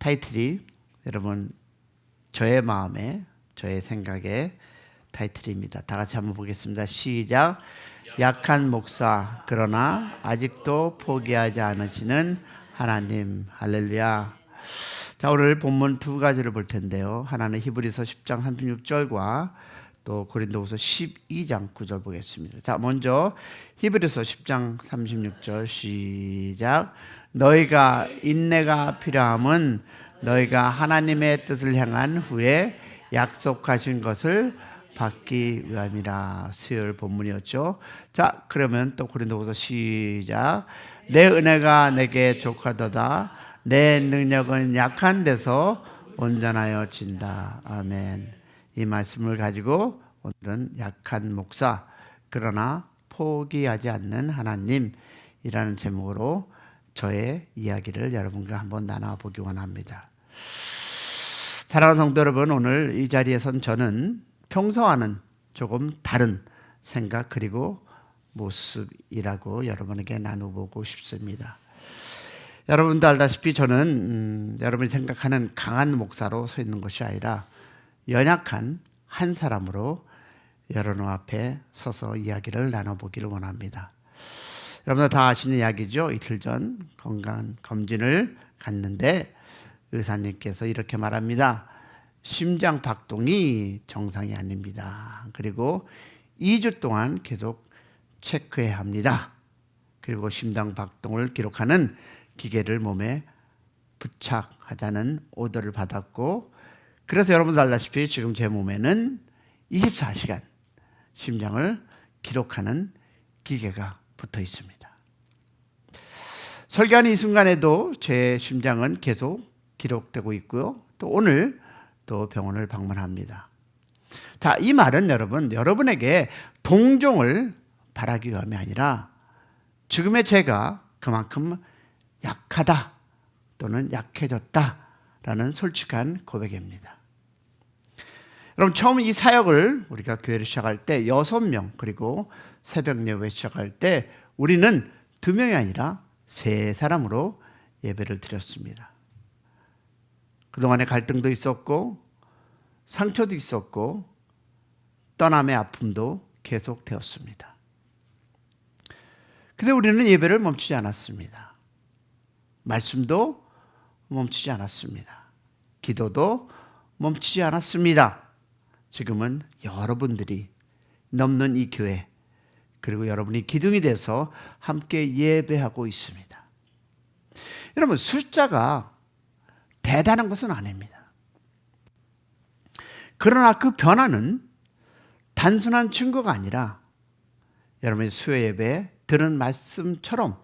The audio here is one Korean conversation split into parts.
타이틀이 여러분 저의 마음에 저의 생각의 타이틀입니다. 다 같이 한번 보겠습니다. 시작. 약한 목사 그러나 아직도 포기하지 않으시는 하나님. 할렐루야. 자, 오늘 본문 두 가지를 볼 텐데요. 하나는 히브리서 10장 36절과 또 고린도후서 12장 9절 보겠습니다. 자, 먼저 히브리서 10장 36절 시작. 너희가 인내가 필요함은 너희가 하나님의 뜻을 향한 후에 약속하신 것을 받기 위함이라. 수요일 본문이었죠. 자, 그러면 또 고린도후서 시작. 내 은혜가 내게 족하도다. 내 능력은 약한 데서 온전하여 진다. 아멘. 이 말씀을 가지고 오늘은 약한 목사 그러나 포기하지 않는 하나님이라는 제목으로 저의 이야기를 여러분과 한번 나눠보기 원합니다. 사랑하는 성도 여러분, 오늘 이 자리에 선 저는 평소와는 조금 다른 생각 그리고 모습이라고 여러분에게 나눠보고 싶습니다. 여러분도 알다시피 저는 여러분이 생각하는 강한 목사로 서 있는 것이 아니라 연약한 한 사람으로 여러분 앞에 서서 이야기를 나눠보기를 원합니다. 여러분들 다 아시는 이야기죠. 이틀 전 건강검진을 갔는데 의사님께서 이렇게 말합니다. 심장 박동이 정상이 아닙니다. 그리고 2주 동안 계속 체크해야 합니다. 그리고 심장 박동을 기록하는 기계를 몸에 부착하자는 오더를 받았고, 그래서 여러분들 알다시피 지금 제 몸에는 24시간 심장을 기록하는 기계가 붙어 있습니다. 설교하는 이 순간에도 제 심장은 계속 기록되고 있고요. 또 오늘 또 병원을 방문합니다. 자, 이 말은 여러분에게 동정을 바라기 위함이 아니라 지금의 제가 그만큼 약하다 또는 약해졌다라는 솔직한 고백입니다. 여러분, 처음 이 사역을 우리가 교회를 시작할 때 6명 그리고 새벽 예배 시작할 때 우리는 2명이 아니라 3사람으로 예배를 드렸습니다. 그동안에 갈등도 있었고 상처도 있었고 떠남의 아픔도 계속되었습니다. 근데 우리는 예배를 멈추지 않았습니다. 말씀도 멈추지 않았습니다. 기도도 멈추지 않았습니다. 지금은 여러분들이 넘는 이 교회 그리고 여러분이 기둥이 돼서 함께 예배하고 있습니다. 여러분, 숫자가 대단한 것은 아닙니다. 그러나 그 변화는 단순한 증거가 아니라 여러분의 수요 예배에 들은 말씀처럼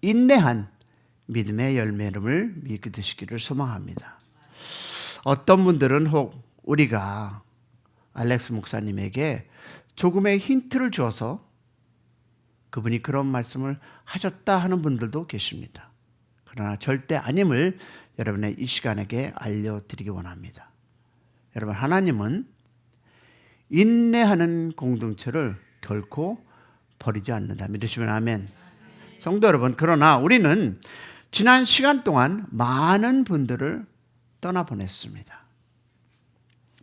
인내한 믿음의 열매를 믿으시기를 소망합니다. 어떤 분들은 혹 우리가 알렉스 목사님에게 조금의 힌트를 주어서 그분이 그런 말씀을 하셨다 하는 분들도 계십니다. 그러나 절대 아님을 여러분의 이 시간에게 알려드리기 원합니다. 여러분, 하나님은 인내하는 공동체를 결코 버리지 않는다. 믿으시면 아멘. 성도 여러분, 그러나 우리는 지난 시간 동안 많은 분들을 떠나보냈습니다.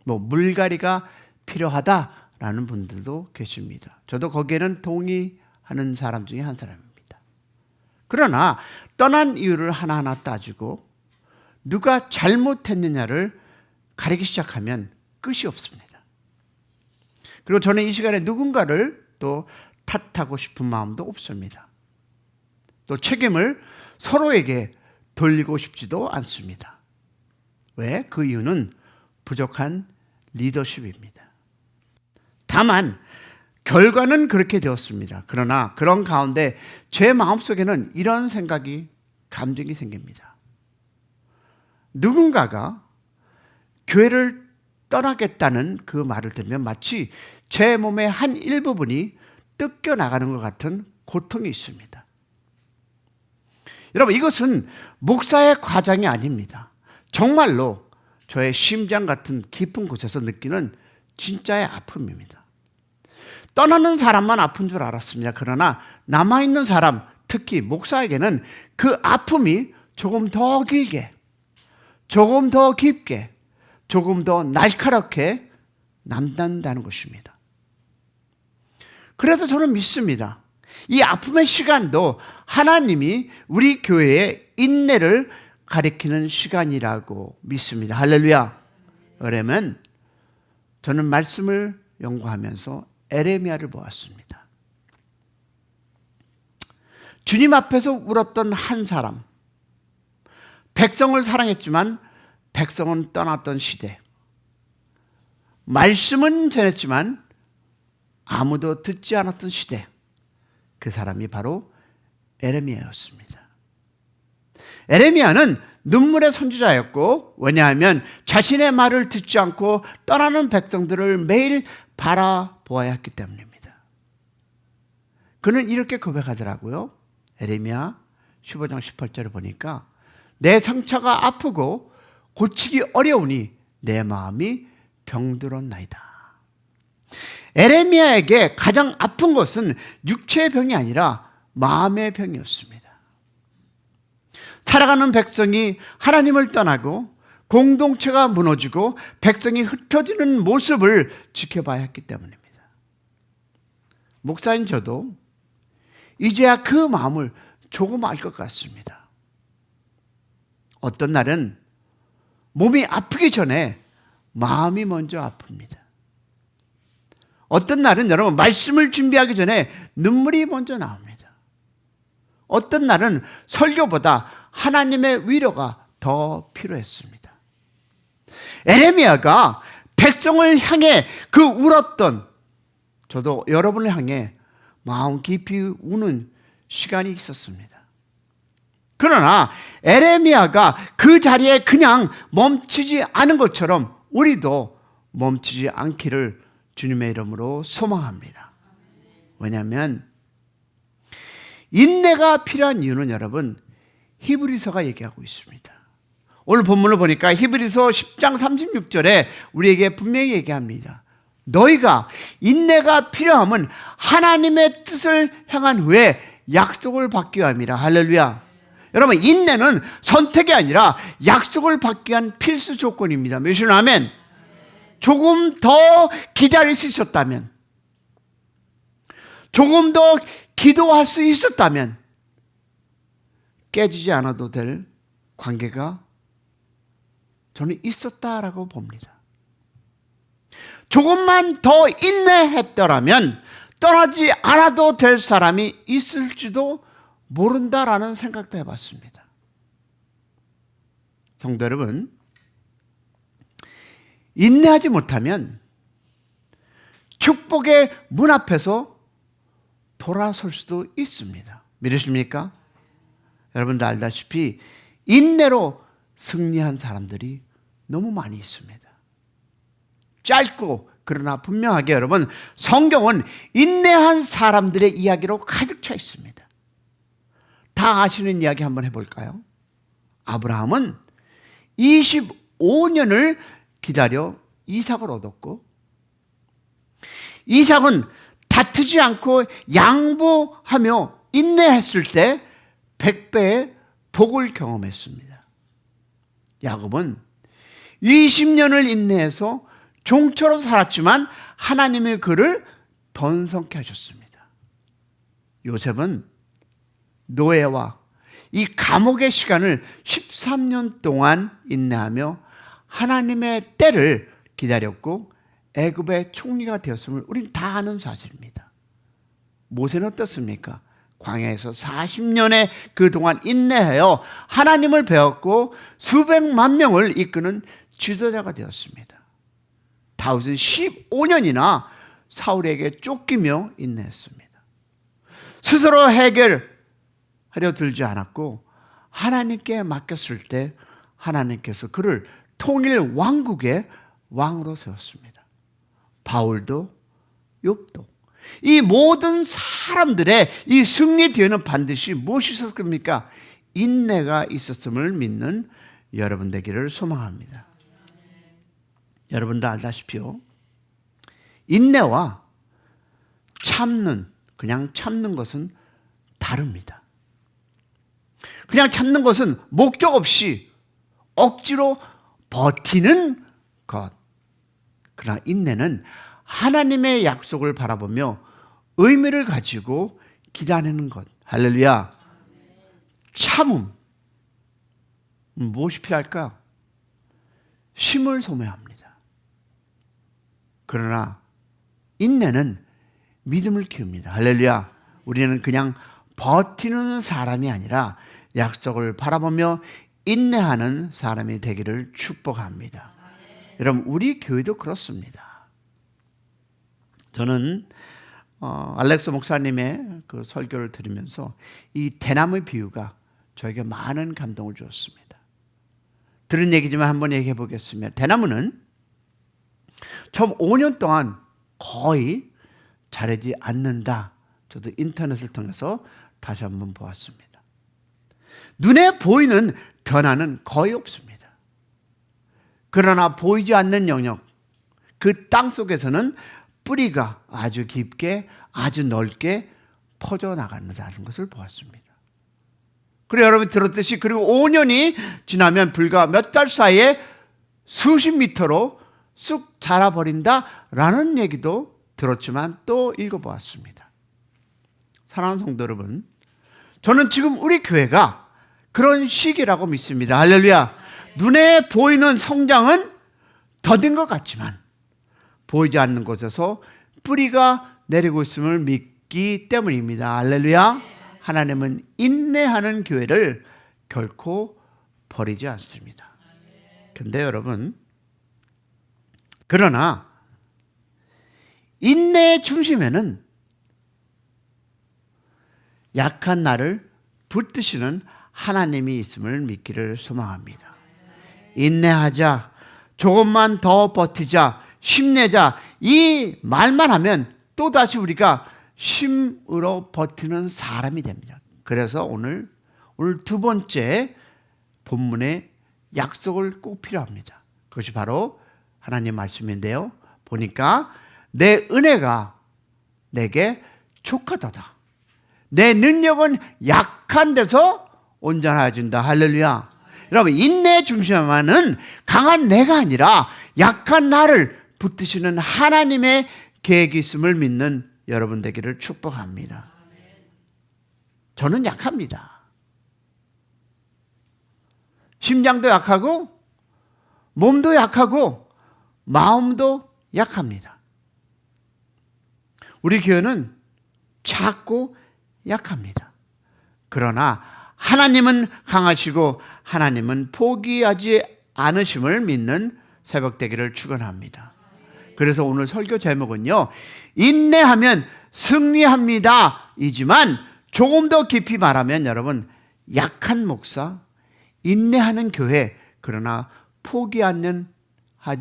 물갈이가 필요하다라는 분들도 계십니다. 저도 거기에는 동의하는 사람 중에 한 사람입니다. 그러나 떠난 이유를 하나하나 따지고 누가 잘못했느냐를 가리기 시작하면 끝이 없습니다. 그리고 저는 이 시간에 누군가를 또 탓하고 싶은 마음도 없습니다. 또 책임을 서로에게 돌리고 싶지도 않습니다. 왜? 그 이유는 부족한 리더십입니다. 다만 결과는 그렇게 되었습니다. 그러나 그런 가운데 제 마음속에는 이런 생각이, 감정이 생깁니다. 누군가가 교회를 떠나겠다는 그 말을 들으면 마치 제 몸의 한 일부분이 뜯겨나가는 것 같은 고통이 있습니다. 여러분, 이것은 목사의 과장이 아닙니다. 정말로 저의 심장 같은 깊은 곳에서 느끼는 진짜의 아픔입니다. 떠나는 사람만 아픈 줄 알았습니다. 그러나 남아있는 사람, 특히 목사에게는 그 아픔이 조금 더 길게 조금 더 깊게, 조금 더 날카롭게 남는다는 것입니다. 그래서 저는 믿습니다. 이 아픔의 시간도 하나님이 우리 교회의 인내를 가리키는 시간이라고 믿습니다. 할렐루야. 그러면 저는 말씀을 연구하면서 에레미야를 보았습니다. 주님 앞에서 울었던 한 사람, 백성을 사랑했지만 백성은 떠났던 시대, 말씀은 전했지만 아무도 듣지 않았던 시대, 그 사람이 바로 에레미야였습니다. 에레미야는 눈물의 선지자였고, 왜냐하면 자신의 말을 듣지 않고 떠나는 백성들을 매일 바라보아야 했기 때문입니다. 그는 이렇게 고백하더라고요. 에레미야 15장 18절을 보니까 내 상처가 아프고 고치기 어려우니 내 마음이 병들었나이다. 에레미야에게 가장 아픈 것은 육체의 병이 아니라 마음의 병이었습니다. 살아가는 백성이 하나님을 떠나고 공동체가 무너지고 백성이 흩어지는 모습을 지켜봐야 했기 때문입니다. 목사인 저도 이제야 그 마음을 조금 알 것 같습니다. 어떤 날은 몸이 아프기 전에 마음이 먼저 아픕니다. 어떤 날은 여러분 말씀을 준비하기 전에 눈물이 먼저 나옵니다. 어떤 날은 설교보다 하나님의 위로가 더 필요했습니다. 에레미야가 백성을 향해 그 울었던, 저도 여러분을 향해 마음 깊이 우는 시간이 있었습니다. 그러나 에레미야가 그 자리에 그냥 멈추지 않은 것처럼 우리도 멈추지 않기를 주님의 이름으로 소망합니다. 왜냐하면 인내가 필요한 이유는 여러분 히브리서가 얘기하고 있습니다. 오늘 본문을 보니까 히브리서 10장 36절에 우리에게 분명히 얘기합니다. 너희가 인내가 필요함은 하나님의 뜻을 향한 후에 약속을 받기 위함이라. 할렐루야. 여러분 인내는 선택이 아니라 약속을 받기 위한 필수 조건입니다. 몇시는 아멘. 조금 더 기다릴 수 있었다면, 조금 더 기도할 수 있었다면 깨지지 않아도 될 관계가 저는 있었다라고 봅니다. 조금만 더 인내했더라면 떠나지 않아도 될 사람이 있을지도 모른다라는 생각도 해봤습니다. 성도 여러분, 인내하지 못하면 축복의 문 앞에서 돌아설 수도 있습니다. 믿으십니까? 여러분도 알다시피 인내로 승리한 사람들이 너무 많이 있습니다. 짧고 그러나 분명하게 여러분 성경은 인내한 사람들의 이야기로 가득 차 있습니다. 다 아시는 이야기 한번 해볼까요? 아브라함은 25년을 기다려 이삭을 얻었고, 이삭은 다투지 않고 양보하며 인내했을 때 100배의 복을 경험했습니다. 야곱은 20년을 인내해서 종처럼 살았지만 하나님의 그를 번성케 하셨습니다. 요셉은 노예와 이 감옥의 시간을 13년 동안 인내하며 하나님의 때를 기다렸고 애굽의 총리가 되었음을 우리는 다 아는 사실입니다. 모세는 어떻습니까? 광야에서 40년의 그동안 인내하여 하나님을 배웠고 수백만 명을 이끄는 지도자가 되었습니다. 다윗은 15년이나 사울에게 쫓기며 인내했습니다. 스스로 해결하려 들지 않았고 하나님께 맡겼을 때 하나님께서 그를 통일 왕국의 왕으로 세웠습니다. 바울도 욥도 이 모든 사람들의 이 승리 뒤에는 반드시 무엇이 있었습니까? 인내가 있었음을 믿는 여러분 되기를 소망합니다. 여러분도 알다시피요, 인내와 참는, 그냥 참는 것은 다릅니다. 그냥 참는 것은 목적 없이 억지로 버티는 것. 그러나 인내는 하나님의 약속을 바라보며 의미를 가지고 기다리는 것. 할렐루야. 참음. 무엇이 필요할까? 쉼을 소모합니다. 그러나 인내는 믿음을 키웁니다. 할렐루야. 우리는 그냥 버티는 사람이 아니라 약속을 바라보며 인내하는 사람이 되기를 축복합니다. 여러분, 우리 교회도 그렇습니다. 저는 알렉스 목사님의 그 설교를 들으면서 이 대나무 비유가 저에게 많은 감동을 주었습니다. 들은 얘기지만 한번 얘기해 보겠습니다. 대나무는 처음 5년 동안 거의 자라지 않는다. 저도 인터넷을 통해서 다시 한번 보았습니다. 눈에 보이는 변화는 거의 없습니다. 그러나 보이지 않는 영역, 그 땅 속에서는 뿌리가 아주 깊게, 아주 넓게 퍼져나간다는 것을 보았습니다. 그리고 여러분 들었듯이 그리고 5년이 지나면 불과 몇 달 사이에 수십 미터로 쑥 자라버린다라는 얘기도 들었지만 또 읽어보았습니다. 사랑하는 성도 여러분, 저는 지금 우리 교회가 그런 시기라고 믿습니다. 할렐루야. 눈에 보이는 성장은 더딘 것 같지만 보이지 않는 곳에서 뿌리가 내리고 있음을 믿기 때문입니다. 할렐루야. 하나님은 인내하는 교회를 결코 버리지 않습니다. 근데 여러분, 그러나 인내의 중심에는 약한 나를 붙드시는 하나님이 있음을 믿기를 소망합니다. 인내하자, 조금만 더 버티자, 힘내자, 이 말만 하면 또다시 우리가 힘으로 버티는 사람이 됩니다. 그래서 오늘 두 번째 본문의 약속을 꼭 필요합니다. 그것이 바로 하나님 말씀인데요. 보니까 내 은혜가 내게 족하도다. 내 능력은 약한 데서 온전해진다. 할렐루야. 여러분, 인내 중심만은 강한 내가 아니라 약한 나를 붙드시는 하나님의 계획이 있음을 믿는 여러분 되기를 축복합니다. 저는 약합니다. 심장도 약하고 몸도 약하고 마음도 약합니다. 우리 교회는 작고 약합니다. 그러나 하나님은 강하시고 하나님은 포기하지 않으심을 믿는 새벽 되기를 축원합니다. 그래서 오늘 설교 제목은요, 인내하면 승리합니다 이지만 조금 더 깊이 말하면 여러분, 약한 목사, 인내하는 교회, 그러나 포기하지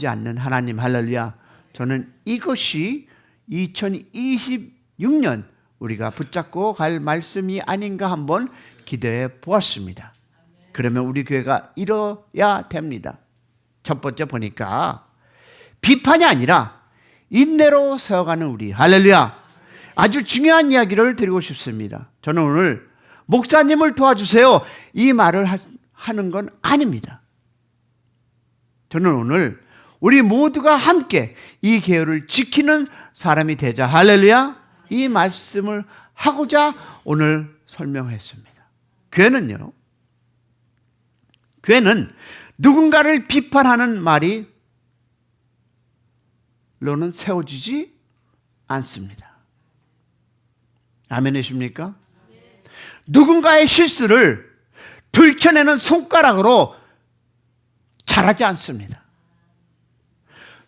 않는 하나님. 할렐루야. 저는 이것이 2026년 우리가 붙잡고 갈 말씀이 아닌가 한번 기대해 보았습니다. 그러면 우리 교회가 이뤄야 됩니다. 첫 번째 보니까 비판이 아니라 인내로 세워가는 우리. 할렐루야. 아주 중요한 이야기를 드리고 싶습니다. 저는 오늘 목사님을 도와주세요 이 말을 하는 건 아닙니다. 저는 오늘 우리 모두가 함께 이 계율을 지키는 사람이 되자. 할렐루야. 이 말씀을 하고자 오늘 설명했습니다. 교회는 누군가를 비판하는 말이 로는 세워지지 않습니다. 아멘이십니까? 누군가의 실수를 들춰내는 손가락으로 잘하지 않습니다.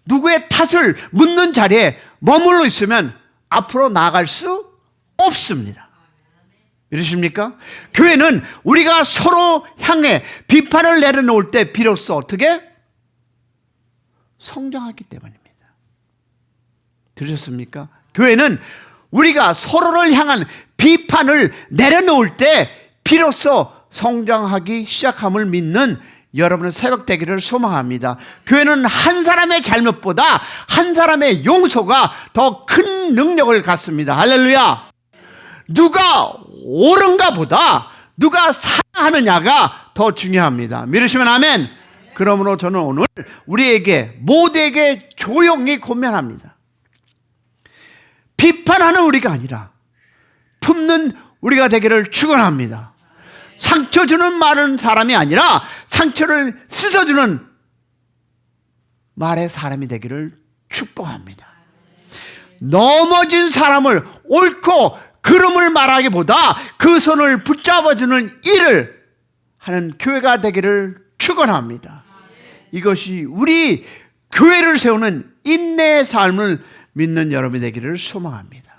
누구의 탓을 묻는 자리에 머물러 있으면 앞으로 나아갈 수 없습니다. 이러십니까? 교회는 우리가 서로 향해 비판을 내려놓을 때 비로소 어떻게? 성장하기 때문입니다. 들으셨습니까? 교회는 우리가 서로를 향한 비판을 내려놓을 때 비로소 성장하기 시작함을 믿는 여러분의 새벽 되기를 소망합니다. 교회는 한 사람의 잘못보다 한 사람의 용서가 더 큰 능력을 갖습니다. 할렐루야. 누가 옳은가 보다 누가 사랑하느냐가 더 중요합니다. 믿으시면 아멘. 그러므로 저는 오늘 우리에게 모두에게 조용히 권면합니다. 비판하는 우리가 아니라 품는 우리가 되기를 축원합니다. 상처 주는 말은 사람이 아니라 상처를 씻어주는 말의 사람이 되기를 축복합니다. 넘어진 사람을 옳고 그름을 말하기보다 그 손을 붙잡아주는 일을 하는 교회가 되기를 축원합니다. 이것이 우리 교회를 세우는 인내의 삶을 믿는 여러분이 되기를 소망합니다.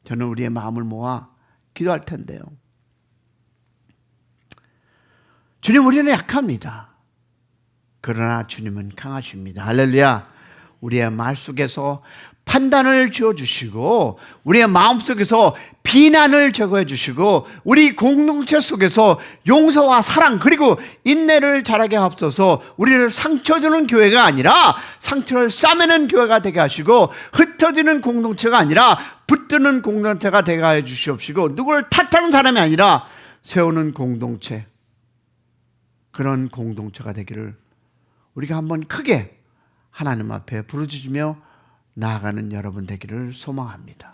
저는 우리의 마음을 모아 기도할 텐데요. 주님, 우리는 약합니다. 그러나 주님은 강하십니다. 할렐루야. 우리의 말 속에서 판단을 지어주시고 우리의 마음속에서 비난을 제거해 주시고 우리 공동체 속에서 용서와 사랑 그리고 인내를 자라게 하옵소서. 우리를 상처 주는 교회가 아니라 상처를 싸매는 교회가 되게 하시고 흩어지는 공동체가 아니라 붙드는 공동체가 되게 해 주시옵시고 누구를 탓하는 사람이 아니라 세우는 공동체, 그런 공동체가 되기를 우리가 한번 크게 하나님 앞에 부르짖으며 나아가는 여러분 되기를 소망합니다.